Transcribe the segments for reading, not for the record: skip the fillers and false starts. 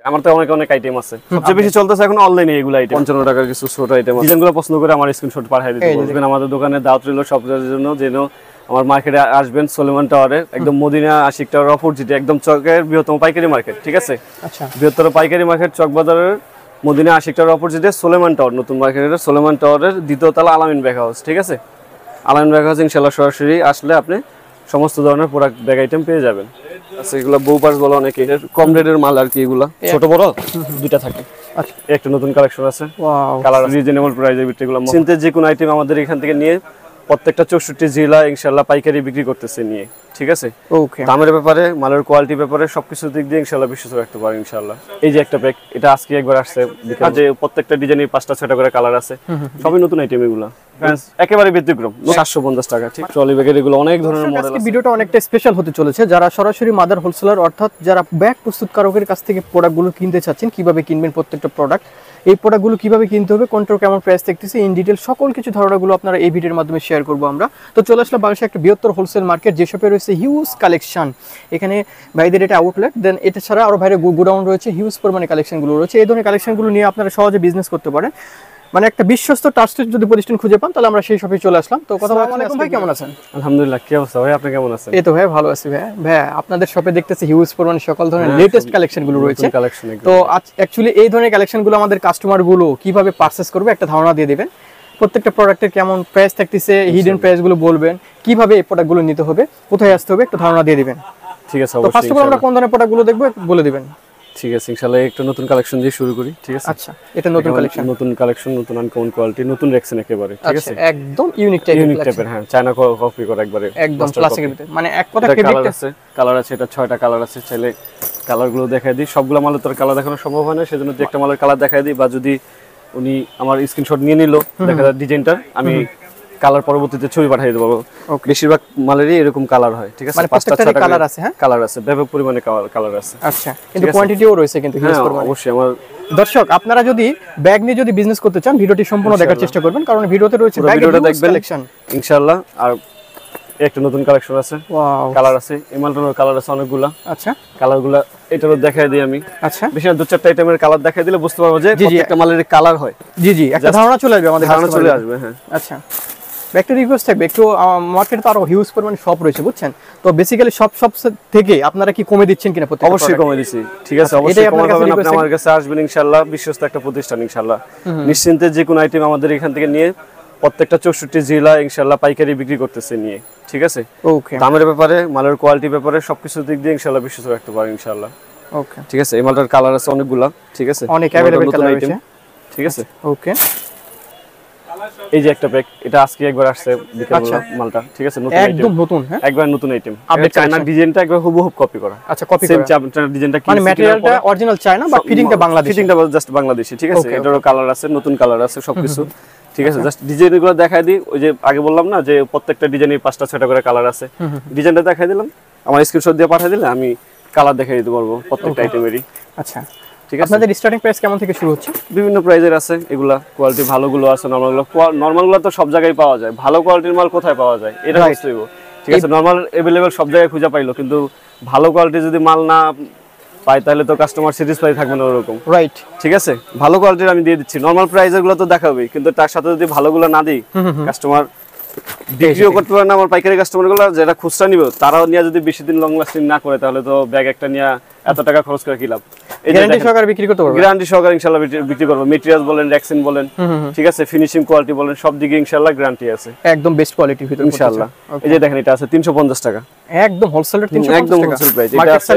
আমার তো অনেক আইটেম আছে। সবচেয়ে বেশি চলতেছে এখন অনলাইনে এগুলো আইটেম। 55 টাকার কিছু ছোট আইটেম আছে। ডিজাইনগুলো পছন্দ করে আমার স্ক্রিনশট পাঠিয়ে দিতে বলবেন। আমাদের দোকানে দাওয়াত রইল সবদের জন্য। যেন আমার মার্কেটে আসবেন সোলেমান টাওয়ারে, একদম মদিনা আশিক টাওয়ার অপোজিটে, একদম চকের বৃহত্তম পাইকারি মার্কেট, ঠিক আছে? আচ্ছা, বৃহত্তর পাইকারি মার্কেট চকবাজারের মদিনা আশিক টাওয়ার অপোজিটে সোলেমান টাওয়ার, নতুন মার্কেটের সোলেমান টাওয়ারের দ্বিতীয় তলা আলামিন ব্যাগ হাউস, ঠিক আছে? আলামিন ব্যাগ হাউস ইনশাআল্লাহ সরাসরি আসলে আপনি সমস্ত ধরনের প্রোডাক্ট ব্যাগ আইটেম পেয়ে যাবেন। আচ্ছা, এগুলো বউপাস বলো অনেকে, কম রেটের মাল আর কি। এগুলো ছোট বড় দুইটা থাকে। আচ্ছা, একটা নতুন কালেকশন আছে, কালার রিজনেবল প্রাইসের ভিতরে। এগুলো চিন্তে যে কোনো আইটেম আমাদের এখান থেকে নিয়ে প্রত্যেকটা 64 জেলা ইনশাআল্লাহ পাইকারি বিক্রি করতেছে নিয়ে, ঠিক আছে? ওকে, দামের ব্যাপারে, মালের কোয়ালিটির ব্যাপারে সবকিছু দিক দিয়ে ইনশাআল্লাহ বিশ্বাস রাখতে পারেন ইনশাআল্লাহ। এই যে একটা প্যাক, এটা আজকে একবার আসছে। যে প্রত্যেকটা ডিজাইনের 5টা 6টা করে কালার আছে, সবই নতুন আইটেম। এগুলো একেবারে ব্যতিক্রম, 750 টাকা, ঠিক? ট্রলি ব্যাগের এগুলো অনেক ধরনের মডেল আছে। ভিডিওটা অনেকটা স্পেশাল হতে চলেছে। যারা সরাসরি মাদার হোলসেলার অর্থাৎ যারা ব্যাগ প্রস্তুতকারকের কাছ থেকে প্রোডাক্টগুলো কিনতে চাচ্ছেন, কিভাবে কিনবেন প্রত্যেকটা প্রোডাক্ট, এই প্রোডাক্টগুলো কিভাবে কিনতে হবে, কোনটার কেমন প্রাইস দেখতেছি, ইন ডিটেল সকল কিছু ধারণাগুলো আপনারা এই ভিডিওর মাধ্যমে শেয়ার করবো আমরা। তো চলে আসলাম বাংলাদেশে একটা বৃহত্তর হোলসেল মার্কেট, যে শপে রয়েছে হিউজ কালেকশন। এখানে ভাইদের এটা আউটলেট, দেন এটা ছাড়া আরো বাইরে গোডাউন রয়েছে, হিউজ পরিমাণে কালেকশনগুলো রয়েছে। এই ধরনের কালেকশনগুলো নিয়ে আপনারা সহজে বিজনেস করতে পারেন। মানে একটা বিশ্বস্ত ট্রাস্টেড যদি প্রতিষ্ঠান খুঁজে পান, তাহলে আমরা সেই শপে চলে আসলাম। তো কথা বলতে আলাইকুম ভাই, কেমন আছেন? আলহামদুলিল্লাহ, কি অবস্থা ভাই? আপনি কেমন আছেন? এই তো ভাই ভালো আছি ভাই। ভাই আপনাদের শপে দেখতেছি হিউজ পরিমাণে সকল ধরনের লেটেস্ট কালেকশনগুলো রয়েছে। তো অ্যাকচুয়ালি এই ধরনের কালেকশনগুলো আমাদের কাস্টমারগুলো কিভাবে পারচেজ করবে একটা ধারণা দিয়ে দিবেন। প্রত্যেকটা প্রোডাক্টের কেমন প্রাইস থাকতেছে, হিডেন প্রাইসগুলো বলবেন, কিভাবে এই প্রোডাক্টগুলো নিতে হবে, কোথায় আসতে হবে একটা ধারণা দিয়ে দিবেন। ঠিক আছে, তো ফার্স্ট অফ অল আমরা কোন ধরনের প্রোডাক্টগুলো দেখব বলে দিবেন। ঠিক আছে, ইনশাআল্লাহ একটু নতুন কালেকশন দিয়ে শুরু করি, ঠিক আছে? আচ্ছা, এটা নতুন কালেকশন, নতুন আনকমন কোয়ালিটি, নতুন রেকশন একেবারে, ঠিক আছে? একদম ইউনিক টাইপের, হ্যাঁ, চায়না কপি করে একবারে, একদম ক্লাসিকের ভিতরে। মানে এক কথা কালার আছে, এটা 6টা কালার আছে। চাইলে কালারগুলো দেখাই দিই। সবগুলো মালের তোর কালার দেখানো সম্ভব হয় না, সেজন্য একটা মালের কালার দেখাই দিই। বা যদি উনি আমার স্ক্রিনশট নিয়ে নিল দেখা যায় ডিজাইনটা, আমি কালার পরবর্তীতে ছবি পাঠিয়ে দেবো। বেশিরভাগ মালেরই এরকম কালার হয়, ঠিক আছে? মানে 5টা কালার আছে, হ্যাঁ কালার আছে, ব্যাপক পরিমাণে কালার আছে। আচ্ছা, কিন্তু কোয়ান্টিটিও রয়েছে কিন্তু হিউজ পরিমাণে। অবশ্যই। আমার দর্শক, আপনারা যদি ব্যাগ নিয়ে যদি বিজনেস করতে চান, ভিডিওটি সম্পূর্ণ দেখার চেষ্টা করবেন, কারণ ভিডিওতে রয়েছে ব্যাগের কালেকশন ইনশাআল্লাহ। আর একটা নতুন কালেকশন আছে, কালার আছে, এমালটনের কালার আছে অনেকগুলা। আচ্ছা, কালারগুলা এটারও দেখাই দিই আমি। আচ্ছা, বেশি না 2-4টা আইটেমের কালার দেখাই দিলে বুঝতে পারবো যে প্রত্যেকটা মালের কালার হয়। জি জি, একটা ধারণা চলে আসবে, আমাদের ধারণা চলে আসবে। হ্যাঁ, আচ্ছা, একটা রিকোয়েস্ট থাকবে, একটু মার্কেটে তো আরো হিউজ পরিমাণে শপ রয়েছে, বুঝছেন? তো বেসিক্যালি সব থেকে আপনারা কি কমে দিচ্ছেন কিনা? অবশ্যই কমে দিছি, ঠিক আছে? অবশ্যই কমে পাবেন। আপনি আমার কাছে আসবেন ইনশাআল্লাহ, বিশ্বস্ত একটা প্রতিষ্ঠান ইনশাআল্লাহ। নিশ্চিন্তে যে কোনো আইটেম আমাদের এখান থেকে নিয়ে প্রত্যেকটা 64 জেলা ইনশাআল্লাহ পাইকারি বিক্রি করতেছে নিয়ে, ঠিক আছে? ওকে, দামের ব্যাপারে, মালের কোয়ালিটির ব্যাপারে সবকিছু দিক দিয়ে ইনশাআল্লাহ বিশ্বাস রাখতে পারেন ইনশাআল্লাহ। ওকে, ঠিক আছে? এই মালটার কালার আছে অনেকগুলা, ঠিক আছে? অনেক अवेलेबल কালার আছে, ঠিক আছে? ওকে, এই যে একটা প্যাক, এটা আজকে একবার আসছে বিকেলবেলা মালটা, ঠিক আছে? নতুন আইটেম, একদম নতুন, হ্যাঁ একবার নতুন আইটেম। আপডেট চায়নার ডিজাইনটা একবার হুবহু কপি করা। আচ্ছা, কপি করা, সেম চায়নার ডিজাইনটা, মানে ম্যাটেরিয়ালটা অরিজিনাল চায়না বাট ফিটিংটা বাংলাদেশি, ফিটিংটা জাস্ট বাংলাদেশি, ঠিক আছে? এটারও কালার আছে, নতুন কালার আছে, সবকিছু, ঠিক আছে? জাস্ট ডিজাইনগুলো দেখাই দিই। ওই যে আগে বললাম না যে প্রত্যেকটা ডিজাইনের 5টা 6টা করে কালার আছে, ডিজাইনটা দেখাই দিলাম, আমার স্ক্রিনশট দিয়ে পাঠিয়ে দিলে আমি কালার দেখাই দিতে পারবো প্রত্যেকটা আইটেমেরই। আচ্ছা, ঠিক আছে? আপনাদের স্টার্টিং প্রাইস কেমন থেকে শুরু হচ্ছে? বিভিন্ন প্রাইজের আছে এগুলা, কোয়ালিটি ভালোগুলো আছে, নরমালগুলো তো সব জায়গায় পাওয়া যায়, ভালো কোয়ালিটির মাল কোথায় পাওয়া যায় এটা বুঝতে হবে, ঠিক আছে? নরমাল अवेलेबल সব জায়গায় খুঁজে পাইলো, কিন্তু ভালো কোয়ালিটি যদি মাল না পাই তাহলে তো কাস্টমার স্যাটিসফাই থাকবে না ওরকম, রাইট? ঠিক আছে, ভালো কোয়ালিটির আমি দিয়ে দিচ্ছি। নরমাল প্রাইজের গুলো তো দেখাবেই, কিন্তু তার সাথে যদি ভালোগুলো না দিই, কাস্টমার বিক্রিও করতে পারে না। আমার পাইকারি কাস্টমারগুলো যারা খুচরা নিবে, তারাও নিয়ে যদি বেশি দিন লং লাস্টিং না করে, তাহলে তো ব্যাগ একটা নিয়ে এত টাকা খরচ করে কি লাভ? গ্যারান্টি সহকারে বিক্রি করতে পারবো, গ্যারান্টি সহকারে ইনশাআল্লাহ বিক্রি করব। ম্যাটেরিয়াল বলেন, রেক্সিন বলেন, ঠিক আছে? ফিনিশিং কোয়ালিটি বলেন, সব দিকে ইনশাআল্লাহ গ্যারান্টি আছে, একদম বেস্ট কোয়ালিটির ভিতর ইনশাআল্লাহ। এই যে দেখেন, এটা আছে 350 টাকা, একদম হোলসেল রেট, 350 টাকা, একদম হোলসেল প্রাইস। এটা আছে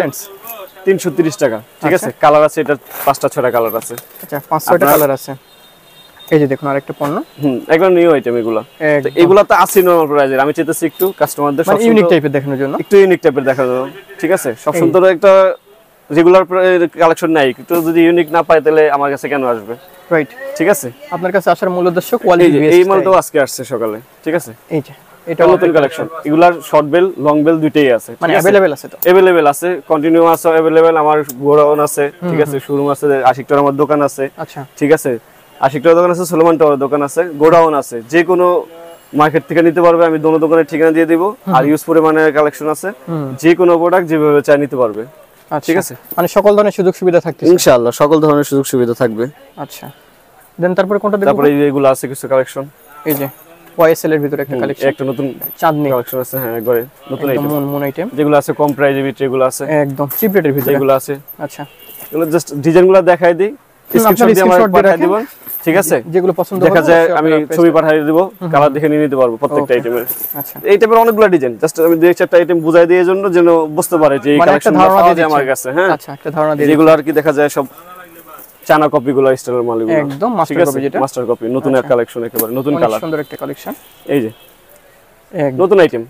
330 টাকা, ঠিক আছে? কালার আছে, এটা 5টা 6টা কালার আছে। আচ্ছা, 5-6টা কালার আছে। এই যে দেখুন আরেকটা পণ্য, একদম নিউ আইটেম এগুলো। এগুলা তো আছে নরমাল প্রাইজের, আমি চাইতেছি একটু কাস্টমারদের সব ইউনিক টাইপের দেখানোর জন্য, একটু ইউনিক টাইপের দেখানো, ঠিক আছে? সব সুন্দর একটা রেগুলার কালেকশন নাই, একটু যদি ইউনিক না পায় তাহলে আমার কাছে কেন আসবে, রাইট? ঠিক আছে, আপনার কাছে আসার মূল উদ্দেশ্য কোয়ালিটি। এই মালটাও আজকে আসছে সকালে, ঠিক আছে? এই যে এটা নতুন কালেকশন, এগুলার শর্ট বেল লং বেল দুইটাই আছে, মানে अवेलेबल আছে, তো अवेलेबल আছে, কন্টিনিউ আছে, अवेलेबल। আমার গোডাউন আছে, ঠিক আছে? শোরুম আছে, আশিক টাওয়ার আমার দোকান আছে। আচ্ছা, ঠিক আছে? আশিক টাওয়ার দোকান আছে, সোলেমান টাওয়ার দোকান আছে, গোডাউন আছে, যে কোনো মার্কেট থেকে নিতে পারবে। আমি দোনো দোকানের ঠিকানা দিয়ে দিব। আর ইউজ পরিমাণের কালেকশন আছে, যে কোনো প্রোডাক্ট যেভাবে চাই নিতে পারবে। ঠিক আছে, মানে সকল ধরনের সুযোগ সুবিধা থাকছে ইনশাআল্লাহ সকল ধরনের সুযোগ সুবিধা থাকবে। আচ্ছা দেন তারপরে কোনটা দেখব? তারপরে এগুলো আছে কিছু কালেকশন, এই যে ওয়াইএসএল এর ভিতরে একটা কালেকশন, একটা নতুন চাঁদনি কালেকশন আছে, হ্যাঁ একবারে নতুন আইটেম, মন আইটেম যেগুলো আছে কম প্রাইজের ভিতরে, এগুলো আছে একদম চিপ রেটের ভিতরে, এগুলো আছে। আচ্ছা এগুলো জাস্ট ডিজাইনগুলো দেখাই দিই, স্ক্রিনশট দিয়ে আমরা পাঠিয়ে দিব, ঠিক আছে, যেগুলো পছন্দ দেখা যায় আমি ছবি পাঠিয়ে দিব, কালার দেখে নিয়ে নিতে পারবো প্রত্যেকটা আইটেমের। আচ্ছা এই টাইপের অনেকগুলো ডিজাইন, জাস্ট আমি দুই চারটা আইটেম বুঝাই দিয়ে জন্য যেন বুঝতে পারে যে এই কালেকশনটা পাওয়া যায় আমার কাছে। হ্যাঁ আচ্ছা একটা ধারণা দিয়ে, যেগুলো আর কি দেখা যায় সব চানা কপিগুলো, স্টাইলের মালগুলো একদম মাস্টার কপি, যেটা মাস্টার কপি, নতুন এক কালেকশন, একেবারে নতুন কালার, সুন্দর একটা কালেকশন। এই যে নতুন আইটেম,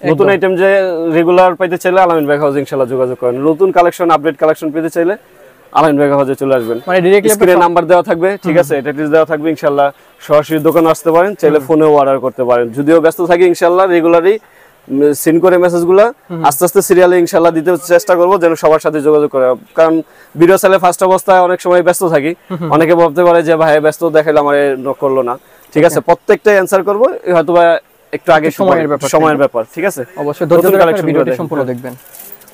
নতুন আইটেম যে রেগুলার পাইতে চাইলে আলামিন ব্যাগ হাউস ইনশাআল্লাহ যোগাযোগ করেন। নতুন কালেকশন, আপডেট কালেকশন পেতে চাইলে আলামিন ব্যাগ হাউসে চলে আসবেন, মানে ডাইরেক্টলি স্ক্রিনে নাম্বার দেওয়া থাকবে, ঠিক আছে, অ্যাড্রেস দেওয়া থাকবে, ইনশাআল্লাহ সরাসরি দোকানে আসতে পারেন, চাইলে ফোনেও অর্ডার করতে পারেন। যদিও ব্যস্ত থাকি ইনশাআল্লাহ রেগুলারই সিন করে মেসেজগুলো আস্তে আস্তে সিরিয়ালে ইনশাআল্লাহ দিতে চেষ্টা করব, যেন সবার সাথে যোগাযোগ করে। কারণ ভিডিও চাইলে ফার্স্ট অবস্থায় অনেক সময় ব্যস্ত থাকি, অনেকে ভাবতে পারে যে ভাই ব্যস্ত দেখাইলে আমার নক করলো না, ঠিক আছে, প্রত্যেকটা অ্যানসার করব, হয়তোবা একটু আগে সময়ের ব্যাপার, ঠিক আছে। অবশ্যই ধৈর্য ধরে ভিডিওটি সম্পূর্ণ দেখবেন,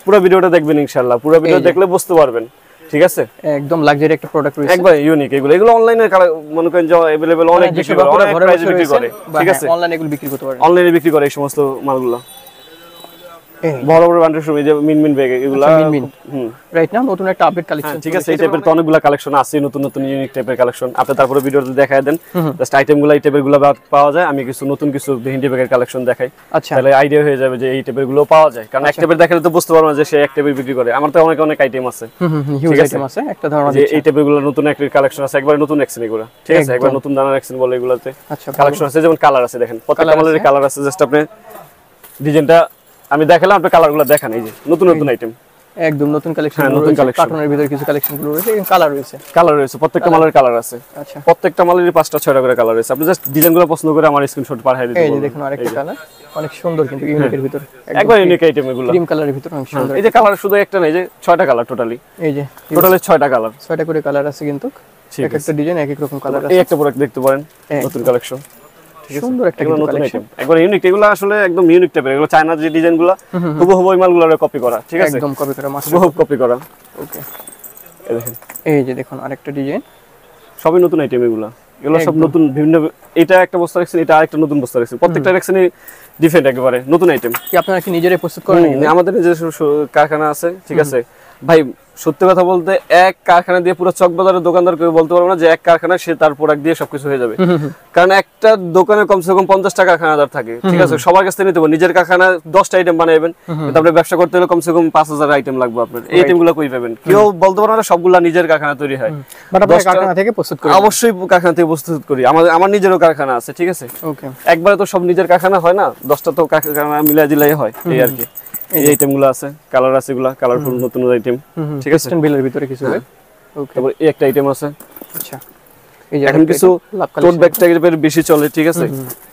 পুরো ভিডিওটা দেখবেন ইনশাআল্লাহ, পুরো ভিডিও দেখলে বুঝতে পারবেন, ঠিক আছে। একদম লাক্সারি একটা প্রোডাক্ট রয়েছে, একবার ইউনিক। এগুলো অনলাইনে মনে করেন যে अवेलेबल অনেক বিক্রি করে, অনেক প্রাইসে বিক্রি করে, ঠিক আছে, অনলাইনে এগুলো বিক্রি করতে পারেন, অনলাইনে বিক্রি করে এই সমস্ত মালগুলো। বড় বড় ব্র্যান্ডের সময় যে মিনমিন ব্যাগ, এগুলো রাইট না নতুন একটা আপডেট কালেকশন, ঠিক আছে। এই টাইপের তো অনেকগুলো কালেকশন আছে, নতুন নতুন ইউনিক টাইপের কালেকশন। আপনি তারপরে ভিডিওতে দেখায় দেন জাস্ট আইটেমগুলো, এই টাইপের গুলো পাওয়া যায়। আমি কিছু নতুন কিছু হিন্দি ব্যাগের কালেকশন দেখাই, আচ্ছা তাহলে আইডিয়া হয়ে যাবে যে এই টাইপের গুলো পাওয়া যায়। কারণ এক টাইপের দেখালে তো বুঝতে পারবো না যে সে এক টাইপের বিক্রি করে। আমার তো অনেক অনেক আইটেম আছে, হিউজ আইটেম আছে, একটা ধারণা যে এই টাইপের গুলো নতুন একটা কালেকশন আছে, একবার নতুন এক্সেন এগুলো, ঠিক আছে, একবার নতুন দানার এক্সেন বলে এগুলোতে কালেকশন আছে। যেমন কালার আছে, দেখেন প্রত্যেকটা মালের কালার আছে, জাস্ট আপনি ডিজাইনটা আমি দেখালাম, আপনি কালারগুলো দেখান। এই যে নতুন নতুন আইটেম, একদম নতুন কালেকশন, নতুন কালেকশন, কার্টুনের ভিতরে কিছু কালেকশন গুলো রয়েছে, কালার রয়েছে, প্রত্যেকটা মালের কালার আছে। আচ্ছা প্রত্যেকটা মালেরই 5টা 6টা করে কালার আছে। আপনি জাস্ট ডিজাইনগুলো পছন্দ করে আমার স্ক্রিনশট পাঠিয়ে দিতে পারবেন। এই যে দেখুন আরেকটা কালার, অনেক সুন্দর, কিন্তু ইউনিকের ভিতরে, একবার ইউনিক আইটেম এগুলো, ক্রিম কালারের ভিতরে অনেক সুন্দর। এই যে কালার শুধু একটা না, এই যে 6টা কালার টোটালি, এই যে টোটালি 6টা কালার, 6টা করে কালার আছে, কিন্তু এক একটা ডিজাইন এক এক রকম কালার আছে। এই একটা প্রোডাক্ট দেখতে পারেন, নতুন কালেকশন, সুন্দর একটা নতুন আইটেম, একবার ইউনিক। এগুলো আসলে একদম ইউনিক টাইপের, এগুলো চায়নার যে ডিজাইনগুলো হুবহু ওই মালগুলোরে কপি করা, ঠিক আছে, একদম কপি করা, হুবহু কপি করা। ওকে এই দেখেন, এই যে দেখুন আরেকটা ডিজাইন, সবই নতুন আইটেম এগুলো সব নতুন, বিভিন্ন। এটা একটা বস্তা রাখছেন, এটা আরেকটা নতুন বস্তা রাখছেন, প্রত্যেকটা রাখছেনই ডিফারেন্ট, একেবারে নতুন আইটেম। কি আপনারা কি নিজেরাই প্রস্তুত করেন? আমাদের নিজস্ব কারখানা আছে, ঠিক আছে ভাই। সত্যি কথা বলতে এক কারখানা দিয়ে পুরো চকবাজারের দোকানদার কেউ বলতে পারবো না যে এক কারখানা সে তার প্রোডাক্ট দিয়ে সবকিছু হয়ে যাবে। কারণ একটা দোকানে কমসে কম 50টা কারখানাদার থাকে, ঠিক আছে, সবার কাছ থেকে নিতে হবে। নিজের কারখানা 10টা আইটেম বানাবেন, তারপরে ব্যবসা করতে হলে কমসে কম 5000 আইটেম লাগবে আপনার। এই আইটেম গুলো কই পাবেন? কেউ বলতে পারবে না সবগুলা নিজের কারখানা তৈরি হয়, বাট আপনারা কারখানা থেকে প্রস্তুত করেন? অবশ্যই কারখানা থেকে প্রস্তুত করি। আমার নিজেরও কারখানা আছে, ঠিক আছে। ওকে, একবারে তো সব নিজের কারখানা হয় না, 10টা তো কারখানা মিলাই দিলাই হয়, এই আর কি। এই আইটেমগুলো আছে, কালার আছে, এগুলা কালারফুল নতুন আইটেম, ঠিক আছে, বিলের ভিতরে কিছু হবে। ওকে, তারপর এই একটা আইটেম আছে। আচ্ছা, এই যে এখন কিছু টোট ব্যাগ টাইপের বেশি চলে, ঠিক আছে,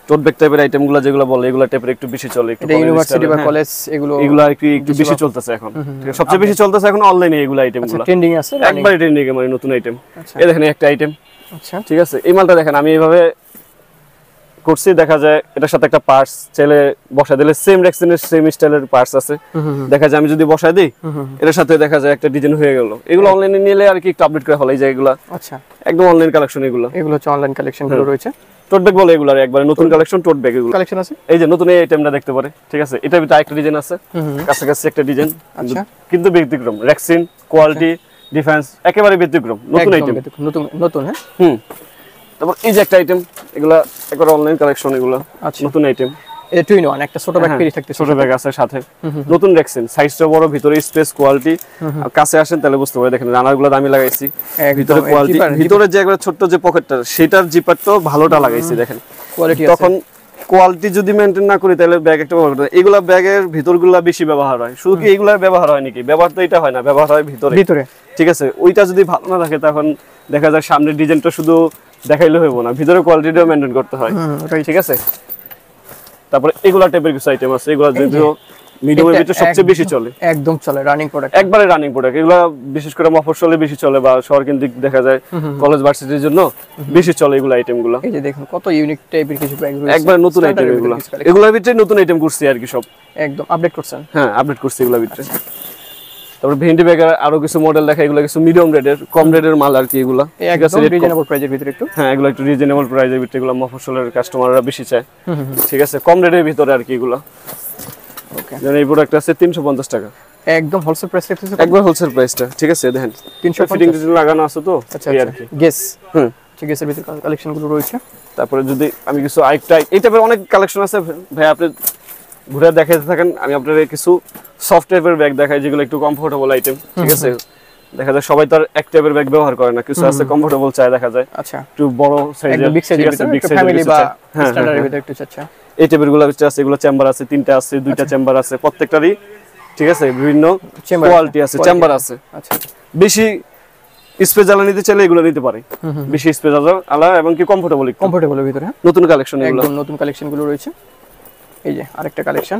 টোট ব্যাগ টাইপের আইটেমগুলো যেগুলো বলে, এগুলা টাইপের একটু বেশি চলে, একটু ইউনিভার্সিটি বা কলেজ, এগুলো একটু বেশি চলতেছে এখন, ঠিক আছে, সবচেয়ে বেশি চলতেছে এখন অনলাইনে এগুলা আইটেমগুলো, ট্রেন্ডিং আছে, একবারে ট্রেন্ডিং এ, মানে নতুন আইটেম। এই দেখেন একটা আইটেম, আচ্ছা, ঠিক আছে, এই মালটা দেখেন আমি এইভাবে করছি, দেখা যায় এটার সাথে একটা পার্টস চাইলে বসায় দিলে সেম রেক্সিনের সেম স্টাইলের পার্টস আছে, দেখা যায় আমি যদি বসায় দিই এটার সাথে দেখা যায় একটা ডিজাইন হয়ে গেল। এগুলো অনলাইনে নিলে আর কি একটু আপডেট করা হলো, এই যে এগুলো, আচ্ছা, একদম অনলাইন কালেকশন, এগুলো হচ্ছে অনলাইন কালেকশন গুলো রয়েছে। টোট ব্যাগ বলে এগুলো, একবারে নতুন কালেকশন টোট ব্যাগ এগুলো কালেকশন আছে। এই যে নতুন এই আইটেমটা দেখতে পারে, ঠিক আছে, এটা ভিতরে আরেকটা ডিজাইন আছে, কাছাকাছি একটা ডিজাইন, আচ্ছা, কিন্তু ব্যতিক্রম, রেক্সিন কোয়ালিটি ডিফেন্স একেবারে ব্যতিক্রম, নতুন আইটেম, নতুন হ্যাঁ। তারপর এই যে একটা আইটেম, এগুলা একবারে অনলাইন কালেকশন, এগুলো নতুন আইটেম। এটা টুইন ওয়ান, একটা ছোট ব্যাগ ফ্রি থাকতে, ছোট ব্যাগ আছে সাথে, নতুন রেক্সিন, সাইজটা বড়, ভিতরে স্পেস কোয়ালিটি, কাছে আসেন তাহলে বুঝতে পারবেন। দেখেন রানারগুলো দামি লাগাইছি, ভিতরে কোয়ালিটি, ভিতরে যে একবার ছোট যে পকেটটা সেটার জিপারটাও ভালোটা লাগাইছি, দেখেন কোয়ালিটি। তখন কোয়ালিটি যদি মেইনটেইন না করি তাহলে ব্যাগ একটা বড়, এগুলা ব্যাগের ভিতরগুলা বেশি ব্যবহার হয়। শুধু কি এগুলার ব্যবহার হয় নাকি? ব্যবহার তো এটা হয় না, ব্যবহার হয় ভিতরে, ঠিক আছে। ওইটা যদি ভালো না থাকে তখন দেখা যায় সামনের ডিজাইনটা শুধু দেখাইলে হইব না, ভিতরে কোয়ালিটিটাও মেইনটেইন করতে হয়, ঠিক আছে। তারপর এগুলা টাইপের কিছু আইটেম আছে, এগুলা যদিও মিডিয়ামের ভিতরে সবচেয়ে বেশি চলে, একদম চলে, রানিং প্রোডাক্ট, একবারে রানিং প্রোডাক্ট। এগুলা বিশেষ করে মফস্বলে বেশি চলে, বা শহর কেন্দ্রিক দেখা যায় কলেজ ভার্সিটির জন্য বেশি চলে এগুলা আইটেমগুলো। এই যে দেখুন কত ইউনিক টাইপের কিছু ব্যাগ রয়েছে, একবারে নতুন আইটেম এগুলো, এগুলোর ভিতরে নতুন আইটেম করছি আর কি, সব একদম আপডেট করছেন। হ্যাঁ, আপডেট করছি এগুলোর ভিতরে। তারপর ভেন্ডি ব্যাগের আরো কিছু মডেল দেখা, এগুলো কিছু মিডিয়াম রেটের, কম রেটের মাল আর কি এগুলা। একদম রিজনেবল প্রাইসের ভিতরে একটু। হ্যাঁ, এগুলো একটু রিজনেবল প্রাইসের ভিতরে, এগুলো মফস্বলের কাস্টমাররা বেশি চায়। ঠিক আছে, কম রেটের ভিতরে আর কি এগুলো। ওকে, যেমন এই প্রোডাক্ট আছে 350 টাকা, একদম হোলসেল প্রাইস রাখতেছে, একবার হোলসেল প্রাইসটা। ঠিক আছে, দেখেন 350 ফিটিং টিটিং লাগানো আছে তো। আচ্ছা, এই আর কি গেস গেসের ভিতরে কালেকশন গুলো রয়েছে। তারপরে যদি আমি কিছু আইকটা এই টাইপের অনেক কালেকশন আছে ভাই, আপনি ঘুরে দেখাতে থাকেন, আমি আপনাদের কিছু সফট টাইপের ব্যাগ দেখাই যেগুলো একটু কমফোর্টেবল আইটেম। ঠিক আছে, দেখা যায় সবাই তো আর এক টাইপের ব্যাগ ব্যবহার করে না, কিছু আছে কমফোর্টেবল চাই, দেখা যায় আচ্ছা একটু বড় সাইজের, একদম বিগ সাইজের ভিতরে ফ্যামিলি বা স্ট্যান্ডার্ডের ভিতরে একটু চাচ্ছা। এই টাইপের গুলো আছে, এগুলো চেম্বার আছে, 3টা আছে, 2টা চেম্বার আছে প্রত্যেকটারই। ঠিক আছে, বিভিন্ন কোয়ালিটি আছে, চেম্বার আছে। আচ্ছা, বেশি স্পেস আলা নিতে চাইলে এগুলো নিতে পারে, বেশি স্পেস আলা এবং কি কমফোর্টেবলের ভিতরে। নতুন কালেকশন এগুলো, একদম নতুন কালেকশন গুলো রয়েছে। এই যে আরেকটা কালেকশন,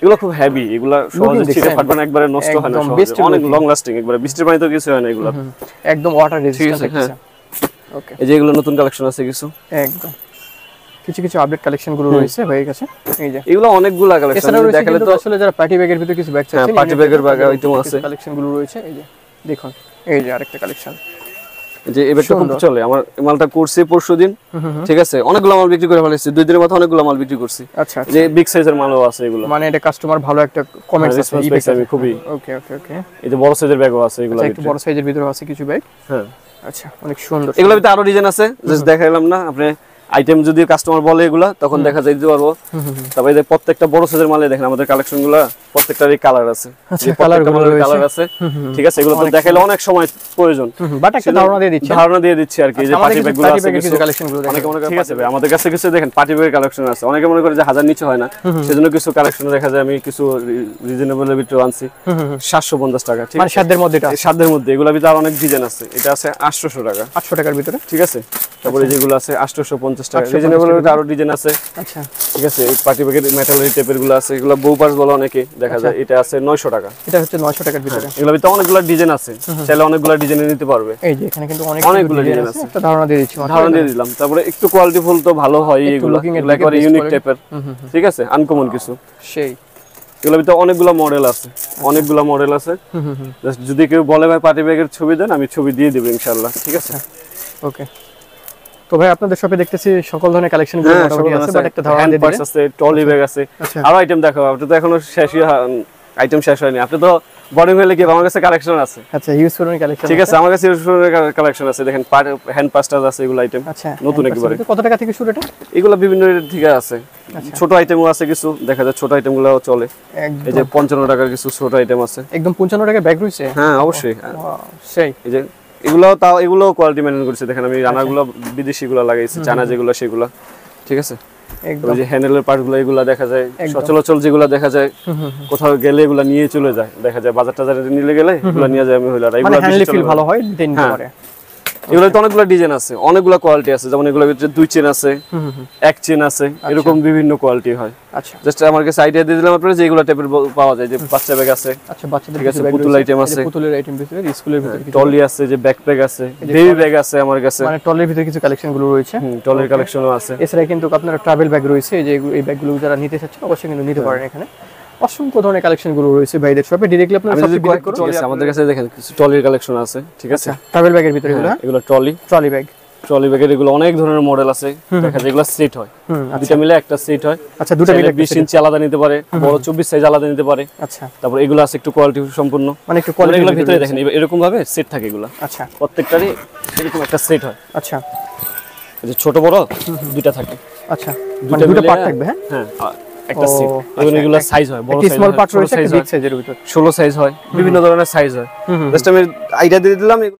এগুলো খুব হেভি, এগুলো সহজে ছিঁড়ে ফাটবে না, একবারে নষ্ট হয় না, অনেক লং লাস্টিং, একবারে বৃষ্টির পানি তো কিছু হয় না এগুলো, একদম ওয়াটার রেজিস্ট্যান্ট আছে। ওকে, এই যে এগুলো নতুন কালেকশন আছে কিছু, একদম কিছু কিছু আপডেট কালেকশন গুলো রয়েছে ভাইয়ের কাছে। এই যে এগুলো অনেকগুলা কালেকশন দেখালে তো আসলে যারা পার্টি ব্যাগের ভিতরে কিছু ব্যাগ চাচ্ছেন, পার্টি ব্যাগের ব্যাগ আইটেম আছে, কালেকশন গুলো রয়েছে। এই যে দেখুন, এই যে আরেকটা কালেকশন, যে এই ব্যাগটা খুব চলে, আমার মালটা করছি পরশুদিন। ঠিক আছে, অনেকগুলো মাল বিক্রি করে ফেলেছি, 2 দিনের মধ্যে অনেকগুলো মাল বিক্রি করছি। আচ্ছা, যে বিগ সাইজের মালও আছে এগুলো, মানে এটা কাস্টমার ভালো একটা কমেন্টস আছে আমি খুবই। ওকে ওকে ওকে, এই যে বড় সাইজের ব্যাগও আছে এগুলো, একটু বড় সাইজের ভিতরে আছে কিছু ব্যাগ। হ্যাঁ, আচ্ছা, অনেক সুন্দর। এগুলোর ভিতরে আরো ডিজাইন আছে, জাস্ট দেখাইলাম না, আপনি আইটেম যদি কাস্টমার বলে এগুলা তখন দেখা যায় দিতে পারবো। তবে এই যে প্রত্যেকটা বড় সাইজের মালে দেখেন আমাদের কালেকশন গুলা প্রত্যেকটারই কালার আছে, আচ্ছা কালার আছে। ঠিক আছে, এগুলো তো দেখাইলে অনেক সময় প্রয়োজন, বাট একটা ধারণা দিয়ে দিচ্ছি আর কি। যে পার্টি ব্যাগ গুলো আছে কিছু কালেকশন গুলো অনেকে মনে করে, ঠিক আছে ভাই, আমাদের কাছে কিছু দেখেন পার্টি ব্যাগের কালেকশন আছে, অনেকে মনে করে যে 1000 নিচে হয় না, সেজন্য কিছু কালেকশন দেখা যায় আমি কিছু রিজনেবল এর ভিতরে আনছি 750 টাকা। ঠিক আছে, মানে সাধ্যের মধ্যে, এটা সাধ্যের মধ্যে। এগুলোর ভিতরে আর অনেক ডিজাইন আছে, এটা আছে 800 টাকা, 800 টাকার ভিতরে। ঠিক আছে, তারপরে যেগুলো আছে 850 টাকা, রিজনেবল আরো ডিজাইন আছে। আচ্ছা, ঠিক আছে, এই পার্টি ব্যাগের মেটালের টাইপের গুলো আছে, এগুলো বউ পার্স বলে অনেকে দেখা যায়, এটা আছে 900 টাকা। এটা হচ্ছে 900 টাকার ভিতরে। এগুলোর ভিতরে অনেকগুলো ডিজাইন আছে, চাইলে অনেকগুলো ডিজাইন নিতে পারবে। এই যে এখানে কিন্তু অনেকগুলো ডিজাইন আছে, একটা ধারণা দিয়ে দিচ্ছি, ধারণা দিয়ে দিলাম। তারপরে একটু কোয়ালিটি ফুল তো ভালো হয় এগুলো, একেবারে ইউনিক টাইপের। ঠিক আছে, আনকমন কিছু সেই। এগুলোর ভিতরে অনেকগুলো মডেল আছে, অনেকগুলো মডেল আছে। যদি কেউ বলে ভাই পার্টি ব্যাগের ছবি দেন, আমি ছবি দিয়ে দেব ইনশাআল্লাহ। ঠিক আছে, ওকে। তো ভাই আপনাদের শপে দেখতেছি সকল ধরনের কালেকশন গুলো মোটামুটি আছে, বাট একটা ধারণা দিয়ে দিন। আছে, ট্রলি ব্যাগ আছে, আরো আইটেম দেখাবো। আপনি তো এখনো আইটেম শেষ হয়নি, আপনি তো বোরিং হলে কি, আমার কাছে কালেকশন আছে। আচ্ছা, ইউজ করুন কালেকশন। ঠিক আছে, আমার কাছে ইউজ করুন কালেকশন আছে, দেখেন হ্যান্ড পাস্টার আছে, এগুলো আইটেম নতুন একেবারে। কত টাকা থেকে শুরু এটা? এগুলো বিভিন্ন রেট থেকে আছে, ছোট আইটেমও আছে কিছু, দেখা যায় ছোট আইটেমগুলোও চলে। এই যে 55 টাকার কিছু ছোট আইটেম আছে, একদম 55 টাকার ব্যাগ রয়েছে। হ্যাঁ অবশ্যই, সেই। এই যে এগুলো কোয়ালিটি মেইনটেইন করছে, দেখেন আমি রানারগুলো বিদেশিগুলো লাগাইছি, চায়না যেগুলো সেগুলো। ঠিক আছে, একদম যে হ্যান্ডেলের পার্টগুলো এগুলো দেখা যায় সচরাচর, যেগুলো দেখা যায় কোথাও গেলে এগুলো নিয়ে চলে যায়, দেখা যায় বাজার টাজারে নিলে গেলে এগুলো নিয়ে যায় আমি হইলা, এগুলো হ্যান্ডলি ফিল ভালো হয়, দিতে পারে। এগুলো তো অনেকগুলো ডিজাইন আছে, অনেকগুলো কোয়ালিটি আছে, যেমন এগুলোর ভিতরে 2 চেন আছে, 1 চেন আছে, এরকম বিভিন্ন কোয়ালিটি হয়। আচ্ছা, জাস্ট আমার কাছে আইডিয়া দিয়ে দিলাম আপনারা যে এগুলো টাইপের পাওয়া যায়, যে বাচ্চা ব্যাগ আছে। আচ্ছা, বাচ্চাদের কাছে পুতুল আইটেম আছে, পুতুলের আইটেম ভিতরে স্কুলের ভিতরে ট্রলি আছে, যে ব্যাকপ্যাক আছে, বেবি ব্যাগ আছে আমার কাছে, মানে ট্রলির ভিতরে কিছু কালেকশন গুলো রয়েছে, ট্রলির কালেকশনও আছে। এছাড়া কিন্তু আপনারা ট্রাভেল ব্যাগ রয়েছে, যে এই ব্যাগগুলো যারা নিতে চাচ্ছেন অবশ্যই কিন্তু নিতে পারেন। এখানে অসংখ্য ধরনের কালেকশন গুলো রয়েছে ভাইদের শপে, ডাইরেক্টলি আপনারা সব ভিজিট করুন। আমাদের কাছে দেখেন কিছু ট্রলির কালেকশন আছে। ঠিক আছে, ট্রাভেল ব্যাগের ভিতরে এগুলো ট্রলি ব্যাগের এগুলো অনেক ধরনের মডেল আছে, দেখা যায় এগুলো সেট হয়, দুটো মিলে একটা সেট হয়। আচ্ছা, দুটো মিলে 20 ইঞ্চি আলাদা নিতে পারে, বড় 24 সাইজ আলাদা নিতে পারে। আচ্ছা, তারপর এগুলো আছে একটু কোয়ালিটি সম্পূর্ণ, মানে একটু কোয়ালিটি এগুলোর ভিতরে দেখেন এরকম ভাবে সেট থাকে এগুলো। আচ্ছা, প্রত্যেকটারই এরকম একটা সেট হয়। আচ্ছা, এই যে ছোট বড় দুটো থাকে। আচ্ছা, দুটো পার্ট থাকবে। হ্যাঁ, একটা সেট। এগুলো সাইজ হয়, বড় সাইজ, স্মল পার্ট রয়েছে, বিগ সাইজের ভিতর 16 সাইজ হয়, বিভিন্ন ধরনের সাইজ হয়। জাস্ট আমি আইডিয়া দিয়ে দিলাম।